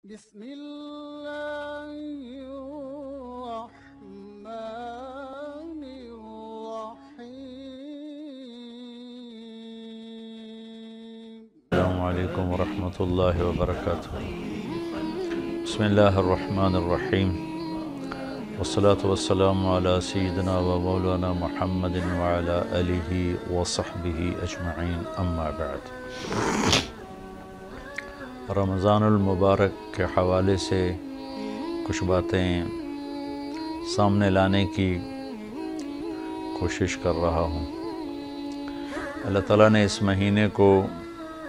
بسم الله الرحمن الرحيم. السلام عليكم ورحمة الله وبركاته. بسم الله الرحمن الرحيم، والصلاة والسلام على سيدنا ومولانا محمد وعلى آله وصحبه أجمعين، أما بعد. رمضان المبارک کے حوالے سے کچھ باتیں سامنے لانے کی کوشش کر رہا ہوں۔ اللہ تعالیٰ نے اس مہینے کو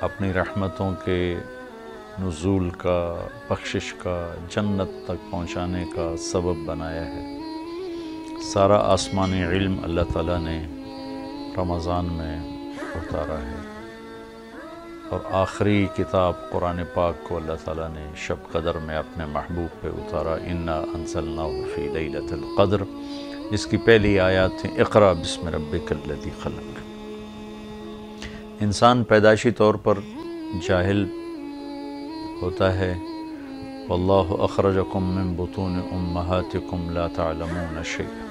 اپنی رحمتوں کے نزول کا، بخشش کا، جنت تک پہنچانے کا سبب بنایا ہے۔ سارا آسمانی علم اللہ تعالیٰ نے رمضان میں اتارا ہے، اور آخری کتاب قرآن پاک کو اللہ تعالیٰ نے شب قدر میں اپنے محبوب پہ اتارا۔ انا انزلناہ فی لیلۃ القدر، جس کی پہلی آیات تھیں اقرأ بسم ربک الذی خلق۔ انسان پیدائشی طور پر جاہل ہوتا ہے۔ واللہ اخرجکم من بطون امہاتکم لا تعلمون شیئا،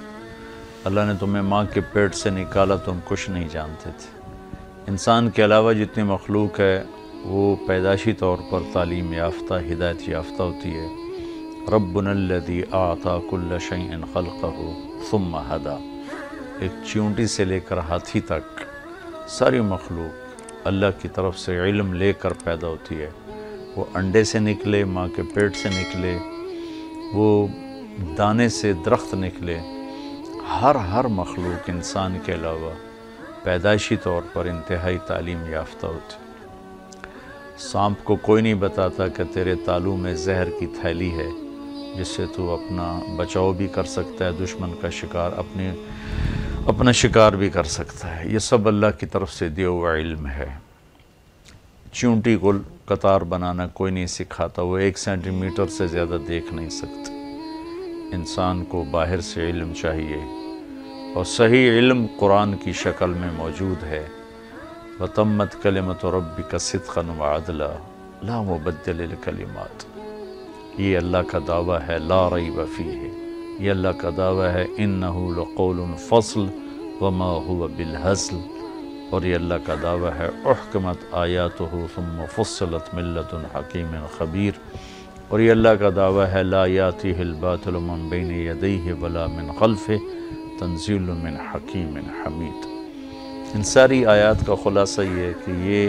اللہ نے تمہیں ماں کے پیٹ سے نکالا، تم کچھ نہیں جانتے تھے۔ انسان کے علاوہ جتنی مخلوق ہے وہ پیدائشی طور پر تعلیم یافتہ، ہدایت یافتہ ہوتی ہے۔ ربنا الذی اعطی کل شیء خلقہ ثم ہدی، ایک چیونٹی سے لے کر ہاتھی تک ساری مخلوق اللہ کی طرف سے علم لے کر پیدا ہوتی ہے۔ وہ انڈے سے نکلے، ماں کے پیٹ سے نکلے، وہ دانے سے درخت نکلے، ہر مخلوق انسان کے علاوہ پیدائشی طور پر انتہائی تعلیم یافتہ ہوتی۔ سانپ کو کوئی نہیں بتاتا کہ تیرے تالو میں زہر کی تھیلی ہے جس سے تو اپنا بچاؤ بھی کر سکتا ہے، دشمن کا شکار اپنا شکار بھی کر سکتا ہے۔ یہ سب اللہ کی طرف سے دیا ہوا علم ہے۔ چیونٹی کو قطار بنانا کوئی نہیں سکھاتا، وہ 1 سینٹی میٹر سے زیادہ دیکھ نہیں سکتے۔ انسان کو باہر سے علم چاہیے، اور صحیح علم قرآن کی شکل میں موجود ہے۔ وَتَمَّتْ كَلِمَةُ رَبِّكَ صِدْقًا وَعَدْلًا لَا مُبَدِّلَ لِكَلِمَاتِ، یہ اللہ کا دعویٰ ہے، لا ریب فیہ، یہ اللہ کا دعویٰ ہے، اِنَّهُ لَقَوْلٌ فَصْلٌ وَمَا هُوَ بِالْهَزْلِ، اور یہ اللہ کا دعویٰ ہے، اُحْکِمَتْ آیاتُهُ ثُمَّ فُصِّلَتْ مِن لَدُنْ حَکِیمٍ خَبِیر، اور یہ اللہ کا دعویٰ ہے، لا یأتیہ الباطل من بین یدیہ ولا من خلفہ تنزیل من حکیم حمید۔ ان ساری آیات کا خلاصہ یہ ہے کہ یہ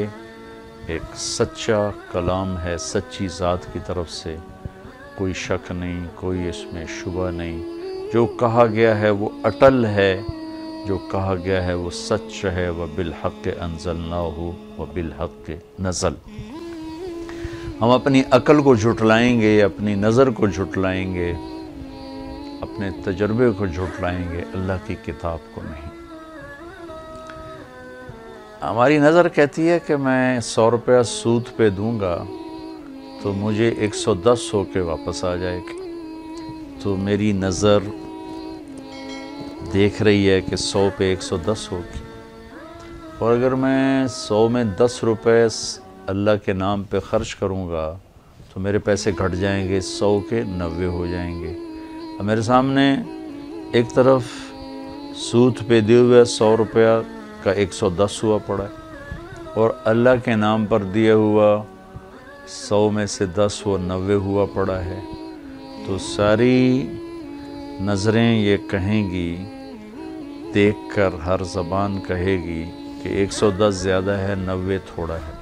ایک سچا کلام ہے، سچی ذات کی طرف سے، کوئی شک نہیں، کوئی اس میں شبہ نہیں۔ جو کہا گیا ہے وہ اٹل ہے، جو کہا گیا ہے وہ سچ ہے۔ وَبِالْحَقِّ أَنزَلْنَاهُ وَبِالْحَقِّ نَزَلَ۔ ہم اپنی عقل کو جھٹلائیں گے، اپنی نظر کو جھٹلائیں گے، اپنے تجربے کو جھٹلائیں گے، اللہ کی کتاب کو نہیں۔ ہماری نظر کہتی ہے کہ میں 100 روپیہ سود پہ دوں گا تو مجھے 110 ہو کے واپس آ جائے گا۔ تو میری نظر دیکھ رہی ہے کہ 100 پہ 110 ہوگی، اور اگر میں 100 میں 10 روپے اللہ کے نام پہ خرچ کروں گا تو میرے پیسے گھٹ جائیں گے، 100 کے 90 ہو جائیں گے۔ اب میرے سامنے ایک طرف سود پہ دیے ہوئے 100 روپیہ کا 110 ہوا پڑا ہے، اور اللہ کے نام پر دیا ہوا 100 میں سے 10 وہ 90 ہوا پڑا ہے۔ تو ساری نظریں یہ کہیں گی، دیکھ کر ہر زبان کہے گی کہ 110 زیادہ ہے، 90 تھوڑا ہے۔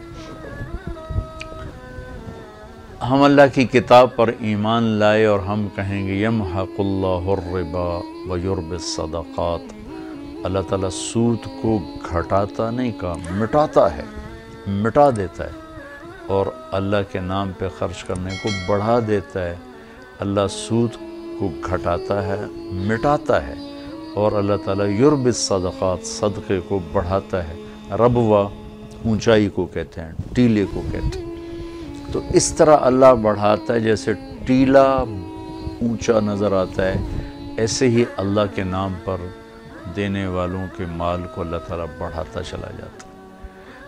ہم اللہ کی کتاب پر ایمان لائے اور ہم کہیں گے یمحق اللہ الربا ویربی الصدقات، اللہ تعالیٰ سود کو گھٹاتا نہیں کہا، مٹاتا ہے، مٹا دیتا ہے، اور اللہ کے نام پہ خرچ کرنے کو بڑھا دیتا ہے۔ اللہ سود کو گھٹاتا ہے، مٹاتا ہے، اور اللہ تعالیٰ یربی الصدقات، صدقے کو بڑھاتا ہے۔ ربوہ اونچائی کو کہتے ہیں، ٹیلے کو کہتے ہیں۔ تو اس طرح اللہ بڑھاتا ہے، جیسے ٹیلا اونچا نظر آتا ہے، ایسے ہی اللہ کے نام پر دینے والوں کے مال کو اللہ تعالیٰ بڑھاتا چلا جاتا ہے۔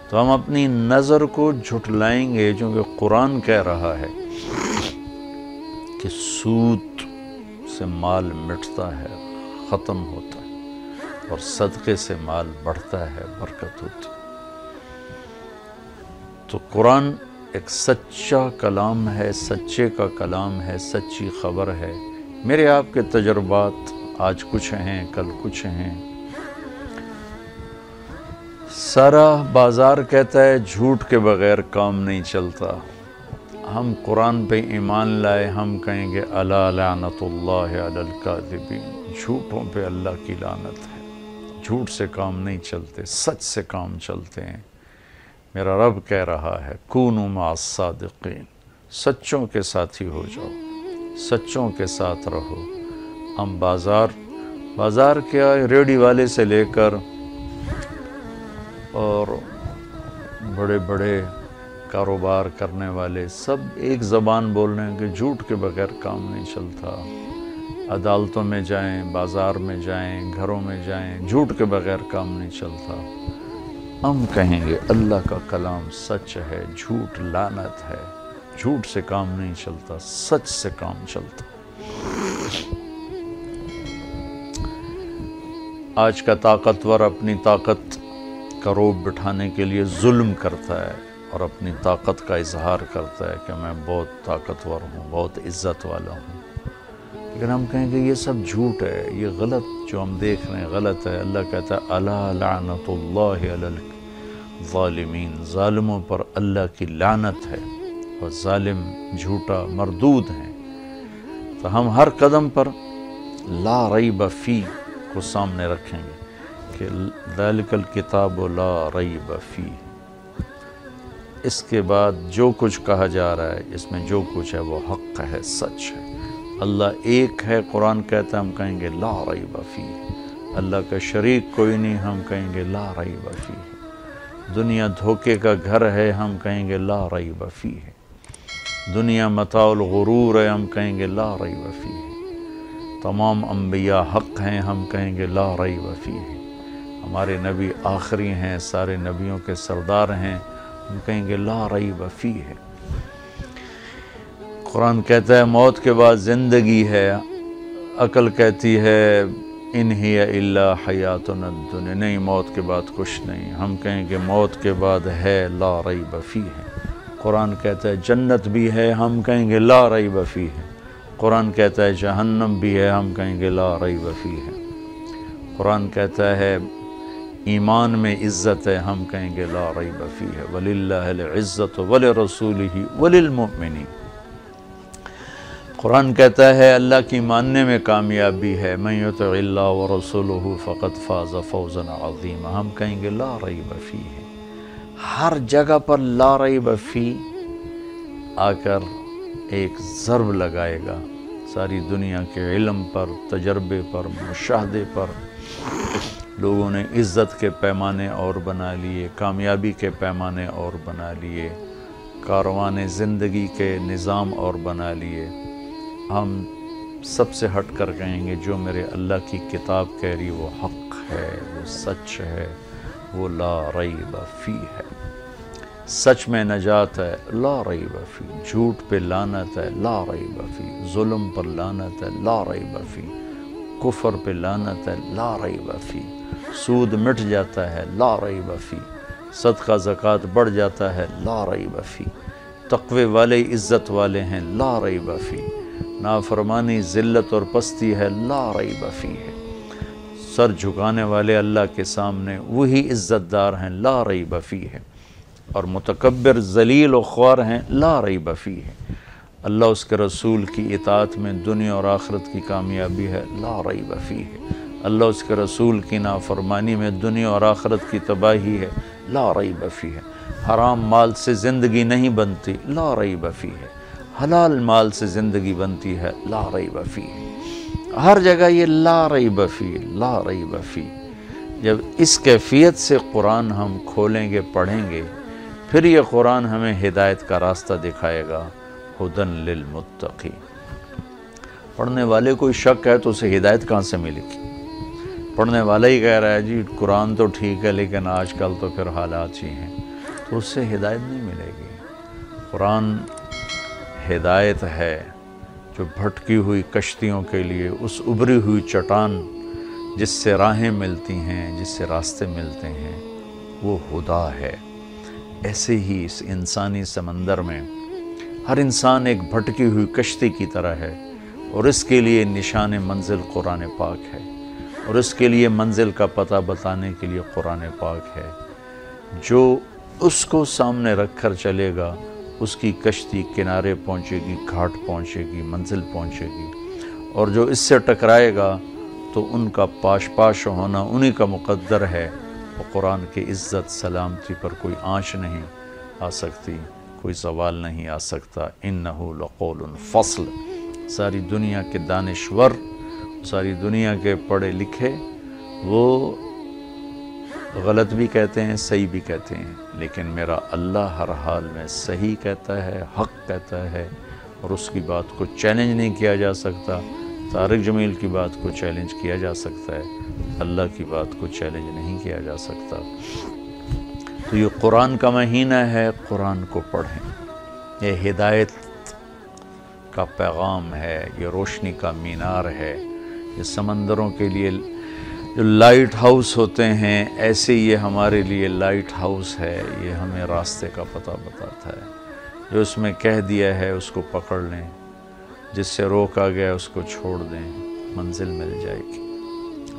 تو ہم اپنی نظر کو جھٹلائیں گے، چونکہ قرآن کہہ رہا ہے کہ سود سے مال مٹتا ہے، ختم ہوتا ہے، اور صدقے سے مال بڑھتا ہے، برکت ہوتی ہے۔ تو قرآن ایک سچا کلام ہے، سچے کا کلام ہے، سچی خبر ہے۔ میرے آپ کے تجربات آج کچھ ہیں، کل کچھ ہیں۔ سارا بازار کہتا ہے جھوٹ کے بغیر کام نہیں چلتا، ہم قرآن پہ ایمان لائے، ہم کہیں گے الا لعنت اللہ علی الکاذبین، جھوٹوں پہ اللہ کی لعنت ہے۔ جھوٹ سے کام نہیں چلتے، سچ سے کام چلتے ہیں۔ میرا رب کہہ رہا ہے کونوا مع الصادقین، سچوں کے ساتھی ہو جاؤ، سچوں کے ساتھ رہو۔ ہم بازار کیا، ریڑھی والے سے لے کر اور بڑے بڑے کاروبار کرنے والے سب ایک زبان بول رہے ہیں کہ جھوٹ کے بغیر کام نہیں چلتا۔ عدالتوں میں جائیں، بازار میں جائیں، گھروں میں جائیں، جھوٹ کے بغیر کام نہیں چلتا۔ ہم کہیں گے اللہ کا کلام سچ ہے، جھوٹ لعنت ہے، جھوٹ سے کام نہیں چلتا، سچ سے کام چلتا۔ آج کا طاقتور اپنی طاقت کا روب بٹھانے کے لیے ظلم کرتا ہے اور اپنی طاقت کا اظہار کرتا ہے کہ میں بہت طاقتور ہوں، بہت عزت والا ہوں۔ لیکن ہم کہیں گے یہ سب جھوٹ ہے، یہ غلط جو ہم دیکھ رہے ہیں غلط ہے۔ اللہ کہتا ہے الا لعنت اللہ علی الظالمین، ظالموں پر اللہ کی لعنت ہے، اور ظالم جھوٹا مردود ہیں۔ تو ہم ہر قدم پر لا ریب فی کو سامنے رکھیں گے کہ ذالک الکتاب لا ریب فی، اس کے بعد جو کچھ کہا جا رہا ہے اس میں جو کچھ ہے وہ حق ہے، سچ ہے۔ اللہ ایک ہے، قرآن کہتا ہے، ہم کہیں گے لا ریب فی۔ اللہ کا شریک کوئی نہیں، ہم کہیں گے لا ریب فی۔ دنیا دھوکے کا گھر ہے، ہم کہیں گے لا ریب فی ہے۔ دنیا متاع الغرور ہے، ہم کہیں گے لا ریب فی ہے۔ تمام انبیاء حق ہیں، ہم کہیں گے لا ریب فی ہے۔ ہمارے نبی آخری ہیں، سارے نبیوں کے سردار ہیں، ہم کہیں گے لا ریب فی ہے۔ قرآن کہتا ہے موت کے بعد زندگی ہے، عقل کہتی ہے ان ہی الا حیاتنا الدنیا، نہیں موت کے بعد کچھ نہیں، ہم کہیں گے موت کے بعد ہے، لا ریب فی ہے۔ قرآن کہتا ہے جنت بھی ہے، ہم کہیں گے لا ریب فی ہے۔ قرآن کہتا ہے جہنم بھی ہے، ہم کہیں گے لا ریب فی ہے۔ قرآن کہتا ہے ایمان میں عزت ہے، ہم کہیں گے لا ریب فی ہے۔ وَلِلَّهِ الْعِزَّةُ وَلِرَسُولِهِ وَلِلْمُؤْمِنِينَ۔ قرآن کہتا ہے اللہ کی ماننے میں کامیابی ہے، مَن يُطِعِ اللَّهَ وَرَسُولَهُ فَقَدْ فَازَ فَوْزًا عَظِيمًا، ہم کہیں گے لا ریب فی ہے۔ ہر جگہ پر لا ریب فی آ کر ایک ضرب لگائے گا ساری دنیا کے علم پر، تجربے پر، مشاہدے پر۔ لوگوں نے عزت کے پیمانے اور بنا لیے، کامیابی کے پیمانے اور بنا لیے، کاروان زندگی کے نظام اور بنا لیے۔ ہم سب سے ہٹ کر کہیں گے جو میرے اللہ کی کتاب کہہ رہی وہ حق ہے، وہ سچ ہے، وہ لا ریب فی ہے۔ سچ میں نجات ہے، لا ریب فی۔ جھوٹ پہ لعنت ہے، لا ریب فی۔ ظلم پر لعنت ہے، لا ریب فی۔ کفر پہ لعنت ہے، لا ریب فی۔ سود مٹ جاتا ہے، لا ریب فی۔ صدقہ زکوٰۃ بڑھ جاتا ہے، لا ریب فی۔ تقوی والے عزت والے ہیں، لا ریب فی۔ نافرمانی ذلت اور پستی ہے، لا ریب فی ہے۔ سر جھکانے والے اللہ کے سامنے وہی عزت دار ہیں، لا ریب فی ہے، اور متکبر ذلیل و خوار ہیں، لا ریب فی ہے۔ اللہ اس کے رسول کی اطاعت میں دنیا اور آخرت کی کامیابی ہے، لا ریب فی ہے۔ اللہ اس کے رسول کی نافرمانی میں دنیا اور آخرت کی تباہی ہے، لا ریب فی ہے۔ حرام مال سے زندگی نہیں بنتی، لا ریب فی ہے۔ حلال مال سے زندگی بنتی ہے، لا ریب فی ہے۔ ہر جگہ یہ لا ریب فی، لا ریب فی۔ جب اس کیفیت سے قرآن ہم کھولیں گے، پڑھیں گے، پھر یہ قرآن ہمیں ہدایت کا راستہ دکھائے گا، ہدن للمتقین۔ پڑھنے والے کوئی شک ہے تو اسے ہدایت کہاں سے ملے گی؟ پڑھنے والا ہی کہہ رہا ہے جی قرآن تو ٹھیک ہے لیکن آج کل تو پھر حالات ہی ہیں، تو اس سے ہدایت نہیں ملے گی۔ قرآن ہدایت ہے، جو بھٹکی ہوئی کشتیوں کے لیے اس ابری ہوئی چٹان جس سے راہیں ملتی ہیں، جس سے راستے ملتے ہیں، وہ خدا ہے۔ ایسے ہی اس انسانی سمندر میں ہر انسان ایک بھٹکی ہوئی کشتی کی طرح ہے، اور اس کے لیے نشان منزل قرآن پاک ہے، اور اس کے لیے منزل کا پتہ بتانے کے لیے قرآن پاک ہے۔ جو اس کو سامنے رکھ کر چلے گا اس کی کشتی کنارے پہنچے گی، گھاٹ پہنچے گی، منزل پہنچے گی، اور جو اس سے ٹکرائے گا تو ان کا پاش پاش ہونا انہی کا مقدر ہے۔ اور قرآن کی عزت سلامتی پر کوئی آنچ نہیں آ سکتی، کوئی زوال نہیں آ سکتا۔ انہ لقول فصل۔ ساری دنیا کے دانشور، ساری دنیا کے پڑھے لکھے وہ غلط بھی کہتے ہیں، صحیح بھی کہتے ہیں، لیکن میرا اللہ ہر حال میں صحیح کہتا ہے، حق کہتا ہے، اور اس کی بات کو چیلنج نہیں کیا جا سکتا۔ طارق جمیل کی بات کو چیلنج کیا جا سکتا ہے، اللہ کی بات کو چیلنج نہیں کیا جا سکتا۔ تو یہ قرآن کا مہینہ ہے، قرآن کو پڑھیں۔ یہ ہدایت کا پیغام ہے، یہ روشنی کا مینار ہے، یہ سمندروں کے لیے جو لائٹ ہاؤس ہوتے ہیں ایسے یہ ہمارے لیے لائٹ ہاؤس ہے۔ یہ ہمیں راستے کا پتہ بتاتا ہے۔ جو اس میں کہہ دیا ہے اس کو پکڑ لیں، جس سے روکا گیا اس کو چھوڑ دیں، منزل مل جائے گی۔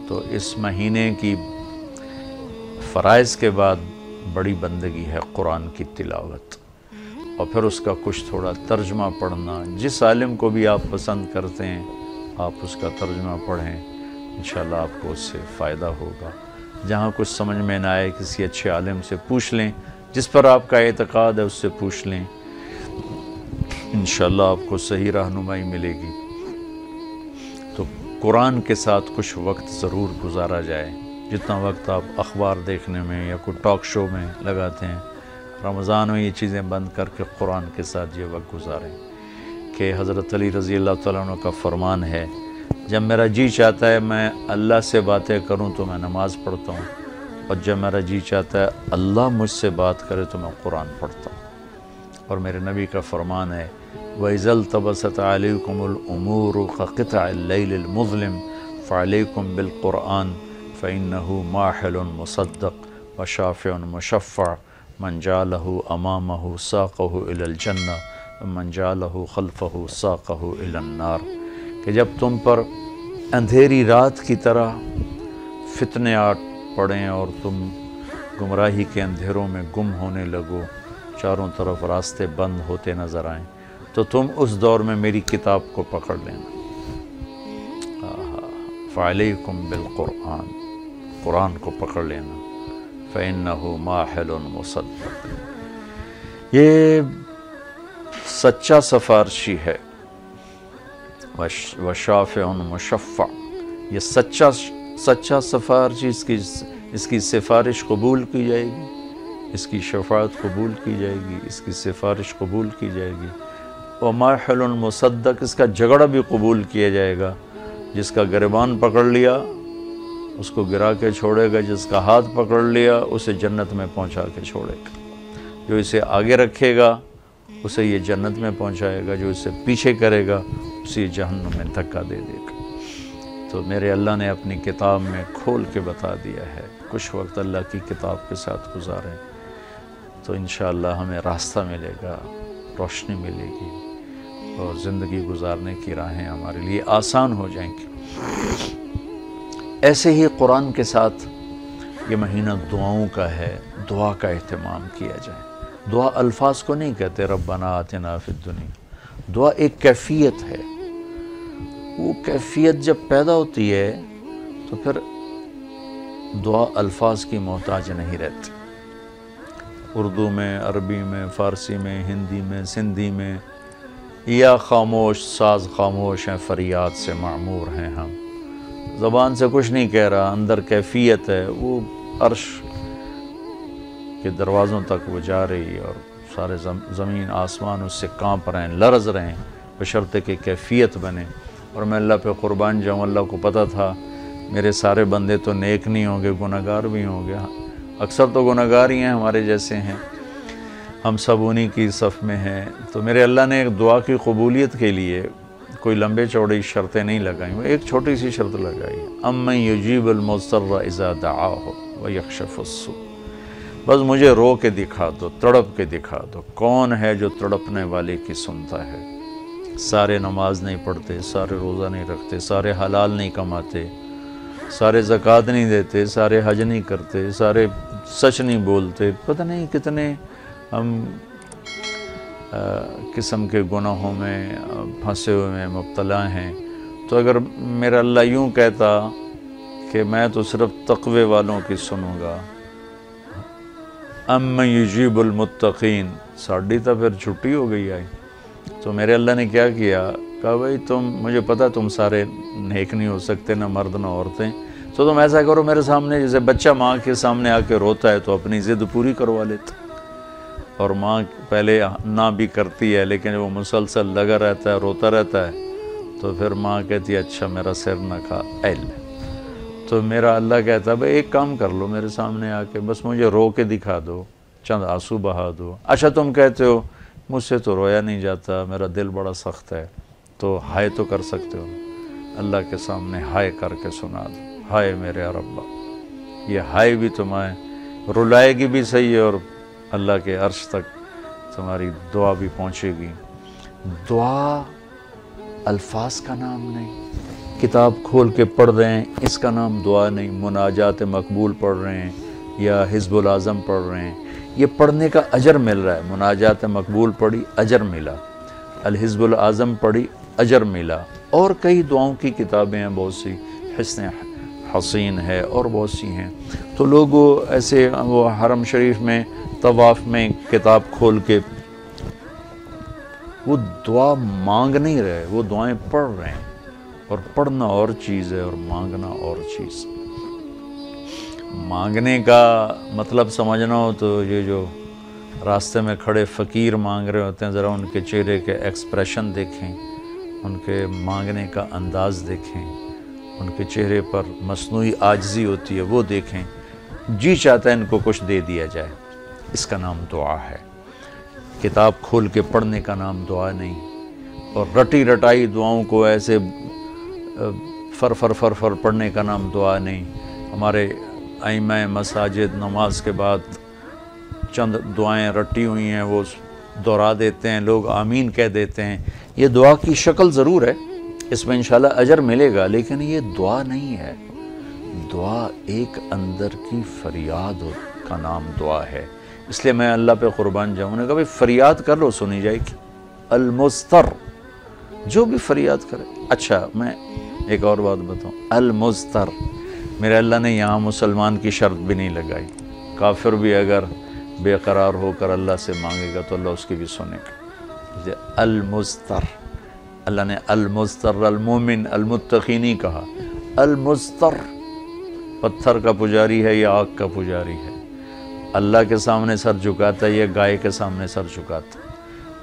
تو اس مہینے کی فرائض کے بعد بڑی بندگی ہے قرآن کی تلاوت، اور پھر اس کا کچھ تھوڑا ترجمہ پڑھنا۔ جس عالم کو بھی آپ پسند کرتے ہیں آپ اس کا ترجمہ پڑھیں، انشاءاللہ آپ کو اس سے فائدہ ہوگا۔ جہاں کچھ سمجھ میں نہ آئے کسی اچھے عالم سے پوچھ لیں، جس پر آپ کا اعتقاد ہے اس سے پوچھ لیں، انشاءاللہ آپ کو صحیح رہنمائی ملے گی۔ تو قرآن کے ساتھ کچھ وقت ضرور گزارا جائے۔ جتنا وقت آپ اخبار دیکھنے میں یا کوئی ٹاک شو میں لگاتے ہیں، رمضان میں یہ چیزیں بند کر کے قرآن کے ساتھ یہ وقت گزاریں۔ کہ حضرت علی رضی اللہ تعالیٰ عنہ کا فرمان ہے، جب میرا جی چاہتا ہے میں اللہ سے باتیں کروں تو میں نماز پڑھتا ہوں، اور جب میرا جی چاہتا ہے اللہ مجھ سے بات کرے تو میں قرآن پڑھتا ہوں۔ اور میرے نبی کا فرمان ہے، وَإِذَا الْتَبَسَتْ عَلَيْكُمُ الْأُمُورُ كَقِطْعِ اللَّيْلِ الْمُظْلِمِ فَعَلَيْكُمْ بِالْقُرْآنِ فَإِنَّهُ مَاحِلٌ مُصَدَّقٌ وَشَافِعٌ مُشَفَّعٌ مَنْ جَعَلَهُ أَمَامَهُ سَاقَهُ إِلَى الْجَنَّةِ وَمَنْ جَعَلَهُ خَلْفَهُ سَاقَهُ إِلَى النَّارِ۔ کہ جب تم پر اندھیری رات کی طرح فتنے آ پڑیں اور تم گمراہی کے اندھیروں میں گم ہونے لگو، چاروں طرف راستے بند ہوتے نظر آئیں، تو تم اس دور میں میری کتاب کو پکڑ لینا۔ فَعَلَيْكُمْ بِالْقُرْآنِ، قرآن کو پکڑ لینا۔ فَإِنَّهُ مَاحِلٌ مُصَدَّقٌ، یہ سچا سفارشی ہے۔ وشافع مشفع، یہ سچا سفارشی، اس کی سفارش قبول کی جائے گی، اس کی شفاعت قبول کی جائے گی، اس کی سفارش قبول کی جائے گی۔ وماحل مصدق، اس کا جھگڑا بھی قبول کیا جائے گا۔ جس کا گریبان پکڑ لیا اس کو گرا کے چھوڑے گا، جس کا ہاتھ پکڑ لیا اسے جنت میں پہنچا کے چھوڑے گا۔ جو اسے آگے رکھے گا اسے یہ جنت میں پہنچائے گا، جو اسے پیچھے کرے گا اسے جہنم میں دھکا دے دے گا۔ تو میرے اللہ نے اپنی کتاب میں کھول کے بتا دیا ہے، کچھ وقت اللہ کی کتاب کے ساتھ گزاریں تو انشاءاللہ ہمیں راستہ ملے گا، روشنی ملے گی، اور زندگی گزارنے کی راہیں ہمارے لیے آسان ہو جائیں گی۔ ایسے ہی قرآن کے ساتھ یہ مہینہ دعاؤں کا ہے، دعا کا اہتمام کیا جائے۔ دعا الفاظ کو نہیں کہتے ربنا آتنا فی الدنیا، دعا ایک کیفیت ہے۔ وہ کیفیت جب پیدا ہوتی ہے تو پھر دعا الفاظ کی محتاج نہیں رہتی۔ اردو میں، عربی میں، فارسی میں، ہندی میں، سندھی میں، یا خاموش ساز خاموش ہیں، فریاد سے معمور ہیں ہم، زبان سے کچھ نہیں کہہ رہا، اندر کیفیت ہے، وہ عرش کے دروازوں تک وہ جا رہی، اور سارے زمین آسمان اس سے کانپ رہے ہیں، لرز رہے ہیں، بشرطے کہ کیفیت بنے۔ اور میں اللہ پہ قربان جاؤں، اللہ کو پتہ تھا میرے سارے بندے تو نیک نہیں ہوں گے، گناہگار بھی ہوں گے، اکثر تو گناہگار ہی ہیں، ہمارے جیسے ہیں، ہم سب انہی کی صف میں ہیں۔ تو میرے اللہ نے ایک دعا کی قبولیت کے لیے کوئی لمبے چوڑی شرطیں نہیں لگائیں، وہ ایک چھوٹی سی شرط لگائی، امن یجیب المضطر اذا دعاہ ویکشف السوء، بس مجھے رو کے دکھا دو، تڑپ کے دکھا دو، کون ہے جو تڑپنے والے کی سنتا ہے۔ سارے نماز نہیں پڑھتے، سارے روزہ نہیں رکھتے، سارے حلال نہیں کماتے، سارے زکوٰۃ نہیں دیتے، سارے حج نہیں کرتے، سارے سچ نہیں بولتے، پتہ نہیں کتنے ہم قسم کے گناہوں میں پھنسے ہوئے ہیں، مبتلا ہیں۔ تو اگر میرا اللہ یوں کہتا کہ میں تو صرف تقوی والوں کی سنوں گا، امن یجیب المتقین، ساڑھی تو پھر چھٹی ہو گئی آئی۔ تو میرے اللہ نے کیا کیا، کہا بھائی مجھے پتا تم سارے نیک نہیں ہو سکتے، نہ مرد نہ عورتیں، تو تم ایسا کرو میرے سامنے، جیسے بچہ ماں کے سامنے آ کے روتا ہے تو اپنی ضد پوری کروا لیتا، اور ماں پہلے نہ بھی کرتی ہے لیکن وہ مسلسل لگا رہتا ہے، روتا رہتا ہے، تو پھر ماں کہتی ہے اچھا میرا سر نہ کھا ایل۔ تو میرا اللہ کہتا ہے بھائی ایک کام کر لو میرے سامنے آ کے، بس مجھے رو کے دکھا دو، چند آنسو بہا دو۔ اچھا تم کہتے ہو مجھ سے تو رویا نہیں جاتا، میرا دل بڑا سخت ہے، تو ہائے تو کر سکتے ہو، اللہ کے سامنے ہائے کر کے سنا دو، ہائے میرے ربا۔ یہ ہائے بھی تمہیں رلائے گی بھی صحیح ہے، اور اللہ کے عرش تک تمہاری دعا بھی پہنچے گی۔ دعا الفاظ کا نام نہیں، کتاب کھول کے پڑھ رہے ہیں اس کا نام دعا نہیں، مناجات مقبول پڑھ رہے ہیں یا حزب الاعظم پڑھ رہے ہیں، یہ پڑھنے کا اجر مل رہا ہے۔ مناجات مقبول پڑھی، اجر ملا، الحزب الاعظم پڑھی، اجر ملا، اور کئی دعاؤں کی کتابیں ہیں بہت سی، حسن حسین ہے اور بہت سی ہیں۔ تو لوگ ایسے وہ حرم شریف میں طواف میں کتاب کھول کے وہ دعا مانگ نہیں رہے، وہ دعائیں پڑھ رہے ہیں، اور پڑھنا اور چیز ہے اور مانگنا اور چیز۔ مانگنے کا مطلب سمجھنا ہو تو یہ جو راستے میں کھڑے فقیر مانگ رہے ہوتے ہیں، ذرا ان کے چہرے کے ایکسپریشن دیکھیں، ان کے مانگنے کا انداز دیکھیں، ان کے چہرے پر مصنوعی عاجزی ہوتی ہے وہ دیکھیں، جی چاہتا ہے ان کو کچھ دے دیا جائے، اس کا نام دعا ہے۔ کتاب کھول کے پڑھنے کا نام دعا نہیں، اور رٹی رٹائی دعاؤں کو ایسے فر پڑھنے کا نام دعا نہیں۔ ہمارے ائمہ مساجد نماز کے بعد چند دعائیں رٹی ہوئی ہیں وہ دہرا دیتے ہیں، لوگ آمین کہہ دیتے ہیں، یہ دعا کی شکل ضرور ہے، اس میں انشاءاللہ اجر ملے گا، لیکن یہ دعا نہیں ہے۔ دعا ایک اندر کی فریاد کا نام دعا ہے، اس لیے میں اللہ پہ قربان جاؤں نے کہا بھائی فریاد کر لو سنی جائے گی، المضطر، جو بھی فریاد کرے۔ اچھا میں ایک اور بات بتاؤں، المضطر، میرے اللہ نے یہاں مسلمان کی شرط بھی نہیں لگائی، کافر بھی اگر بے قرار ہو کر اللہ سے مانگے گا تو اللہ اس کی بھی سنے گا۔ المضطر، اللہ نے المضطر المومن المتقی نہیں کہا، المضطر، پتھر کا پجاری ہے یا آگ کا پجاری ہے، اللہ کے سامنے سر جھکاتا ہے یا گائے کے سامنے سر جھکاتا ہے،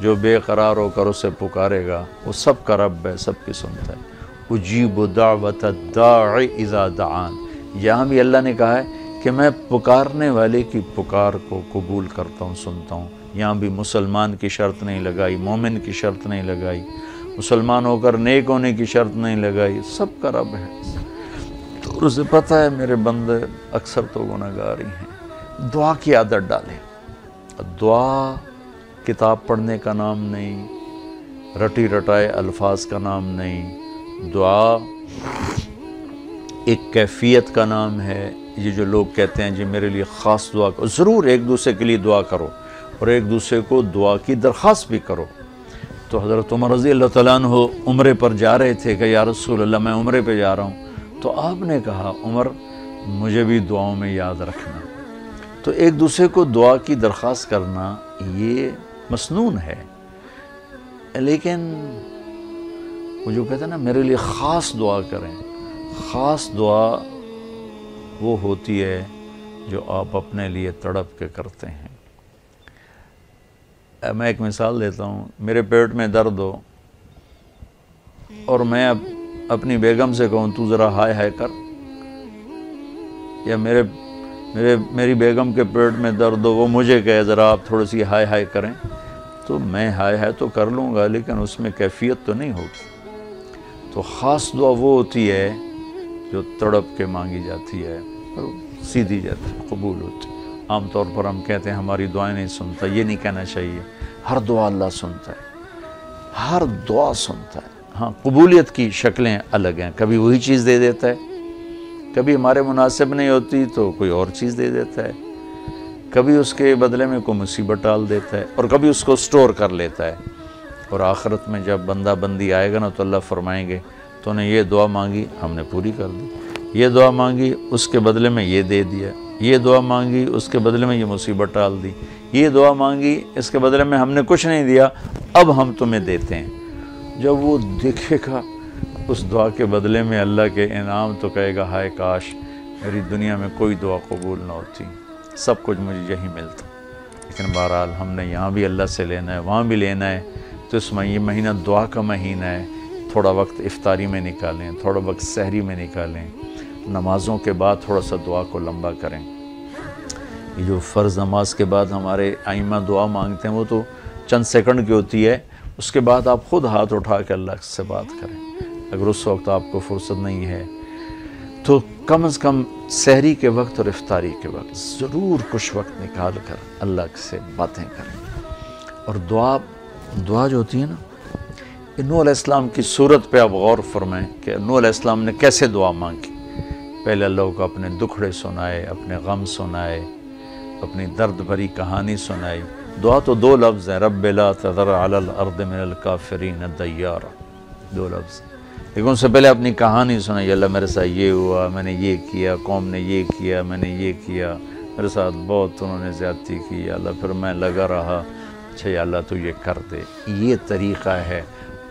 جو بے قرار ہو کر اسے پکارے گا وہ سب کا رب ہے، سب کی سنتا ہے۔ اجیب دعوت الداع اذا دعان، یہاں بھی اللہ نے کہا ہے کہ میں پکارنے والے کی پکار کو قبول کرتا ہوں، سنتا ہوں۔ یہاں بھی مسلمان کی شرط نہیں لگائی، مومن کی شرط نہیں لگائی، مسلمان ہو کر نیک ہونے کی شرط نہیں لگائی، سب کا رب ہے، تو اسے پتہ ہے میرے بندے اکثر تو گناہگار ہی ہیں۔ دعا کی عادت ڈالیں۔ دعا کتاب پڑھنے کا نام نہیں، رٹی رٹائے الفاظ کا نام نہیں، دعا ایک کیفیت کا نام ہے۔ یہ جو لوگ کہتے ہیں جی میرے لیے خاص دعا کرو، ضرور ایک دوسرے کے لیے دعا کرو اور ایک دوسرے کو دعا کی درخواست بھی کرو۔ تو حضرت عمر رضی اللہ تعالیٰ عنہ عمرے پر جا رہے تھے کہ یا رسول اللہ میں عمرے پہ جا رہا ہوں، تو آپ نے کہا عمر مجھے بھی دعاؤں میں یاد رکھنا۔ تو ایک دوسرے کو دعا کی درخواست کرنا یہ مسنون ہے، لیکن وہ جو کہتے ہیں نا میرے لیے خاص دعا کریں، خاص دعا وہ ہوتی ہے جو آپ اپنے لیے تڑپ کے کرتے ہیں۔ میں ایک مثال دیتا ہوں، میرے پیٹ میں درد ہو اور میں اپنی بیگم سے کہوں تو ذرا ہائے ہائے کر، یا میری بیگم کے پیٹ میں درد ہو وہ مجھے کہے ذرا آپ تھوڑی سی ہائے ہائے کریں، تو میں ہائے ہائے تو کر لوں گا لیکن اس میں کیفیت تو نہیں ہوگی۔ تو خاص دعا وہ ہوتی ہے جو تڑپ کے مانگی جاتی ہے اور سیدھی جاتی ہے، قبول ہوتی ہے۔ عام طور پر ہم کہتے ہیں ہماری دعائیں نہیں سنتا، یہ نہیں کہنا چاہیے، ہر دعا اللہ سنتا ہے، ہر دعا سنتا ہے۔ ہاں قبولیت کی شکلیں الگ ہیں، کبھی وہی چیز دے دیتا ہے، کبھی ہمارے مناسب نہیں ہوتی تو کوئی اور چیز دے دیتا ہے، کبھی اس کے بدلے میں کوئی مصیبت ڈال دیتا ہے، اور کبھی اس کو سٹور کر لیتا ہے۔ اور آخرت میں جب بندہ بندی آئے گا نا تو اللہ فرمائیں گے تو نے یہ دعا مانگی ہم نے پوری کر دی، یہ دعا مانگی اس کے بدلے میں یہ دے دیا، یہ دعا مانگی اس کے بدلے میں یہ مصیبت ڈال دی، یہ دعا مانگی اس کے بدلے میں ہم نے کچھ نہیں دیا، اب ہم تمہیں دیتے ہیں۔ جب وہ دیکھے گا اس دعا کے بدلے میں اللہ کے انعام تو کہے گا ہائے کاش میری دنیا میں کوئی دعا قبول نہ ہوتی، سب کچھ مجھے یہی ملتا۔ لیکن بہرحال ہم نے یہاں بھی اللہ سے لینا ہے، وہاں بھی لینا ہے، تو اس میں یہ مہینہ دعا کا مہینہ ہے، تھوڑا وقت افطاری میں نکالیں، تھوڑا وقت سحری میں نکالیں، نمازوں کے بعد تھوڑا سا دعا کو لمبا کریں۔ یہ جو فرض نماز کے بعد ہمارے ائمہ دعا مانگتے ہیں وہ تو چند سیکنڈ کی ہوتی ہے، اس کے بعد آپ خود ہاتھ اٹھا کے اللہ سے بات کریں۔ اگر اس وقت آپ کو فرصت نہیں ہے تو کم از کم سحری کے وقت اور افطاری کے وقت ضرور کچھ وقت نکال کر اللہ سے باتیں کریں۔ اور دعا جو ہوتی ہے نا، یہ نوح علیہ السلام کی صورت پہ آپ غور فرمائیں کہ نوح علیہ السلام نے کیسے دعا مانگی۔ پہلے اللہ کو اپنے دکھڑے سنائے، اپنے غم سنائے، اپنی درد بھری کہانی سنائی۔ دعا تو دو لفظ ہیں، رب لا تذر علی الارض من الکافرین دیارا، دو لفظ، لیکن ان سے پہلے اپنی کہانی سنائی۔ اللہ میرے ساتھ یہ ہوا، میں نے یہ کیا، قوم نے یہ کیا، میں نے یہ کیا، میرے ساتھ بہت انہوں نے زیادتی کی، یا اللہ پھر میں لگا رہا، اچھا یا اللہ تو یہ کر دے۔ یہ طریقہ ہے،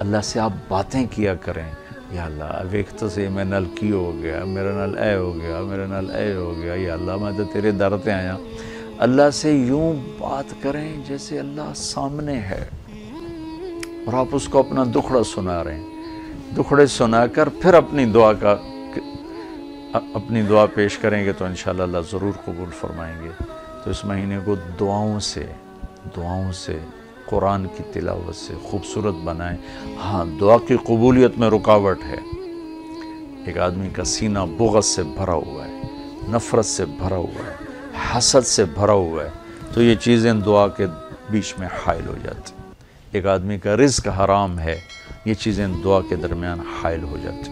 اللہ سے آپ باتیں کیا کریں، یا اللہ ویکھ تو سے میں نال کی ہو گیا، میرے نال اے ہو گیا، میرے نال اے ہو گیا، یا اللہ میں تو تیرے در تے آیا۔ اللہ سے یوں بات کریں جیسے اللہ سامنے ہے، اور آپ اس کو اپنا دکھڑا سنا رہے ہیں۔ دکھڑے سنا کر پھر اپنی دعا پیش کریں گے تو انشاءاللہ اللہ ضرور قبول فرمائیں گے۔ تو اس مہینے کو دعاؤں سے قرآن کی تلاوت سے خوبصورت بنائیں۔ ہاں دعا کی قبولیت میں رکاوٹ ہے، ایک آدمی کا سینہ بغض سے بھرا ہوا ہے، نفرت سے بھرا ہوا ہے، حسد سے بھرا ہوا ہے، تو یہ چیزیں دعا کے بیچ میں حائل ہو جاتی۔ ایک آدمی کا رزق حرام ہے، یہ چیزیں دعا کے درمیان حائل ہو جاتی۔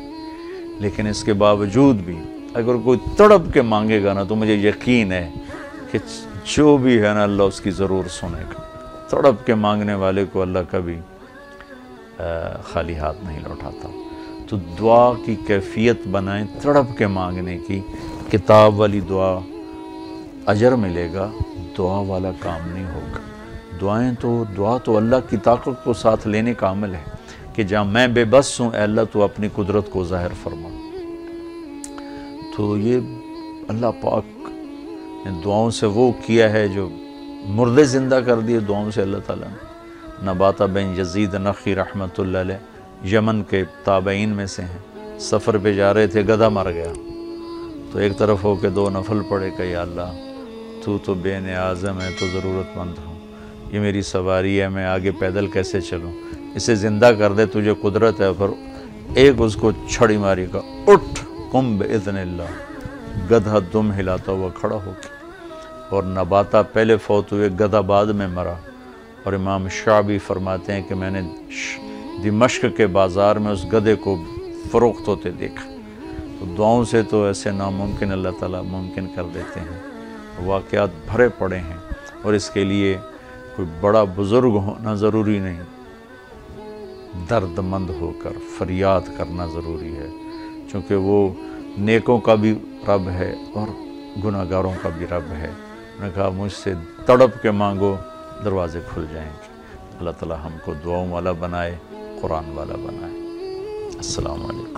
لیکن اس کے باوجود بھی اگر کوئی تڑپ کے مانگے گا نا تو مجھے یقین ہے کہ جو بھی ہے نا اللہ اس کی ضرور سنے گا۔ تڑپ کے مانگنے والے کو اللہ کبھی خالی ہاتھ نہیں لوٹاتا۔ تو دعا کی کیفیت بنائیں، تڑپ کے مانگنے کی۔ کتاب والی دعا اجر ملے گا، دعا والا کام نہیں ہوگا۔ دعا تو اللہ کی طاقت کو ساتھ لینے کا عمل ہے کہ جہاں میں بے بس ہوں اے اللہ تو اپنی قدرت کو ظاہر فرما۔ تو یہ اللہ پاک نے دعاؤں سے وہ کیا ہے جو مردے زندہ کر دیے دعاؤں سے اللہ تعالیٰ نے۔ نباتہ بن یزید نخی رحمۃ اللہ علیہ یمن کے تابعین میں سے ہیں، سفر پہ جا رہے تھے، گدھا مر گیا، تو ایک طرف ہو کے دو نفل پڑھے کہ یا اللہ تو بے نیازم ہے، تو ضرورت مند ہوں، یہ میری سواری ہے، میں آگے پیدل کیسے چلوں، اسے زندہ کر دے، تجھے قدرت ہے۔ پھر ایک اس کو چھڑی ماری کا، اٹھ قم باذن اللہ، گدھا دم ہلاتا ہوا کھڑا ہو کے۔ اور نباتہ پہلے فوت ہوئے، گدھا بعد میں مرا۔ اور امام شعبی فرماتے ہیں کہ میں نے دمشق کے بازار میں اس گدھے کو فروخت ہوتے دیکھا۔ تو دعاؤں سے تو ایسے ناممکن اللہ تعالیٰ ممکن کر دیتے ہیں، واقعات بھرے پڑے ہیں، اور اس کے لیے کوئی بڑا بزرگ ہونا ضروری نہیں، درد مند ہو کر فریاد کرنا ضروری ہے، چونکہ وہ نیکوں کا بھی رب ہے اور گناہ گاروں کا بھی رب ہے۔ انہوں نے کہا مجھ سے تڑپ کے مانگو، دروازے کھل جائیں گے۔ اللہ تعالیٰ ہم کو دعاؤں والا بنائے، قرآن والا بنائے۔ السلام علیکم۔